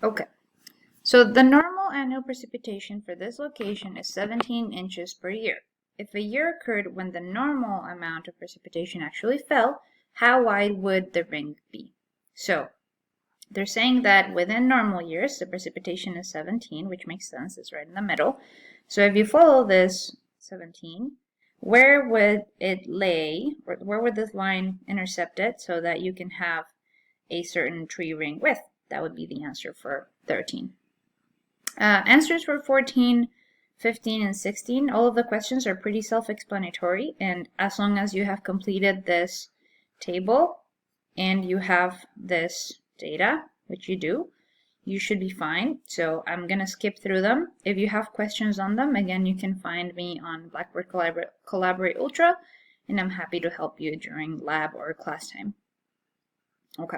Okay, so the normal annual precipitation for this location is 17 inches per year. If a year occurred when the normal amount of precipitation actually fell, how wide would the ring be? So they're saying that within normal years, the precipitation is 17, which makes sense, it's right in the middle. So if you follow this 17, where would it lay, or where would this line intercept it so that you can have a certain tree ring width? That would be the answer for 13. Answers for 14, 15, and 16, all of the questions are pretty self-explanatory, and as long as you have completed this table and you have this data, which you do, you should be fine. So I'm going to skip through them. If you have questions on them, again, you can find me on Blackboard Collaborate Ultra, and I'm happy to help you during lab or class time. Okay.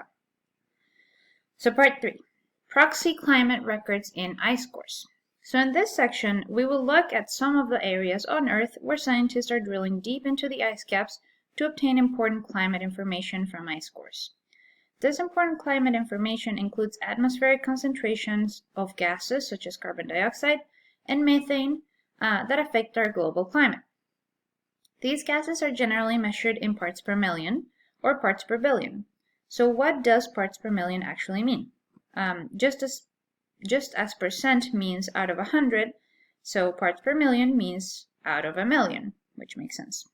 So part 3, proxy climate records in ice cores. So in this section, we will look at some of the areas on Earth where scientists are drilling deep into the ice caps to obtain important climate information from ice cores. This important climate information includes atmospheric concentrations of gases such as carbon dioxide and methane that affect our global climate. These gases are generally measured in parts per million or parts per billion. So what does parts per million actually mean? Just as percent means out of 100, so parts per million means out of a million, which makes sense.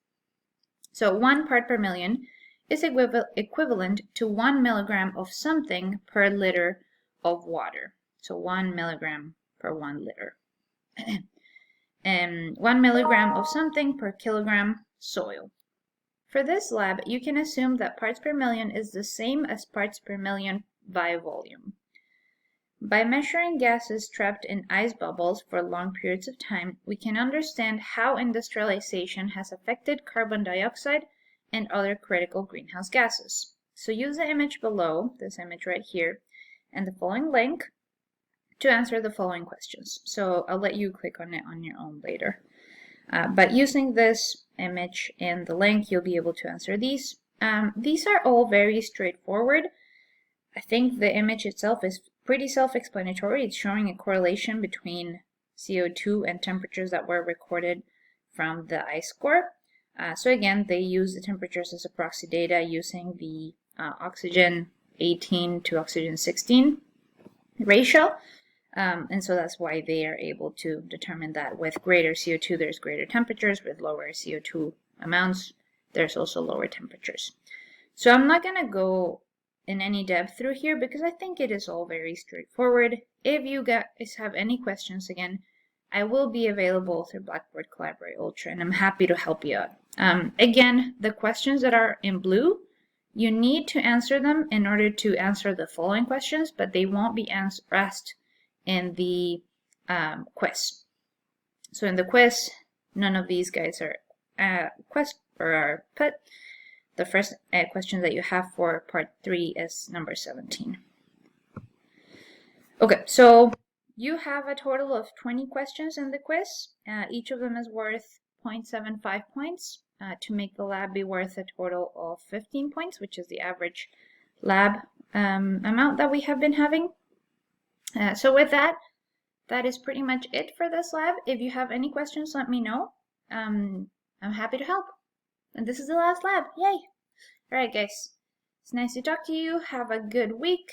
So 1 part per million is equivalent to 1 milligram of something per liter of water. So 1 milligram per 1 liter. And 1 milligram of something per kilogram soil. For this lab, you can assume that parts per million is the same as parts per million by volume. By measuring gases trapped in ice bubbles for long periods of time, we can understand how industrialization has affected carbon dioxide and other critical greenhouse gases. So use the image below, this image right here, and the following link to answer the following questions. So I'll let you click on it on your own later. But using this image and the link, you'll be able to answer these. These are all very straightforward. I think the image itself is pretty self-explanatory. It's showing a correlation between CO2 and temperatures that were recorded from the ice core. So again, they use the temperatures as a proxy data using the oxygen 18 to oxygen 16 ratio. And so that's why they are able to determine that with greater CO2, there's greater temperatures. With lower CO2 amounts, there's also lower temperatures. So I'm not going to go in any depth through here because I think it is all very straightforward. If you guys have any questions, again, I will be available through Blackboard Collaborate Ultra, and I'm happy to help you out. Again, the questions that are in blue, you need to answer them in order to answer the following questions, but they won't be asked in the quiz. So in the quiz, none of these guys are put. The first question that you have for part 3 is number 17. Okay, so you have a total of 20 questions in the quiz. Each of them is worth 0.75 points to make the lab be worth a total of 15 points, which is the average lab amount that we have been having. So with that, that is pretty much it for this lab. If you have any questions, let me know. I'm happy to help. And this is the last lab. Yay! Alright guys, it's nice to talk to you. Have a good week.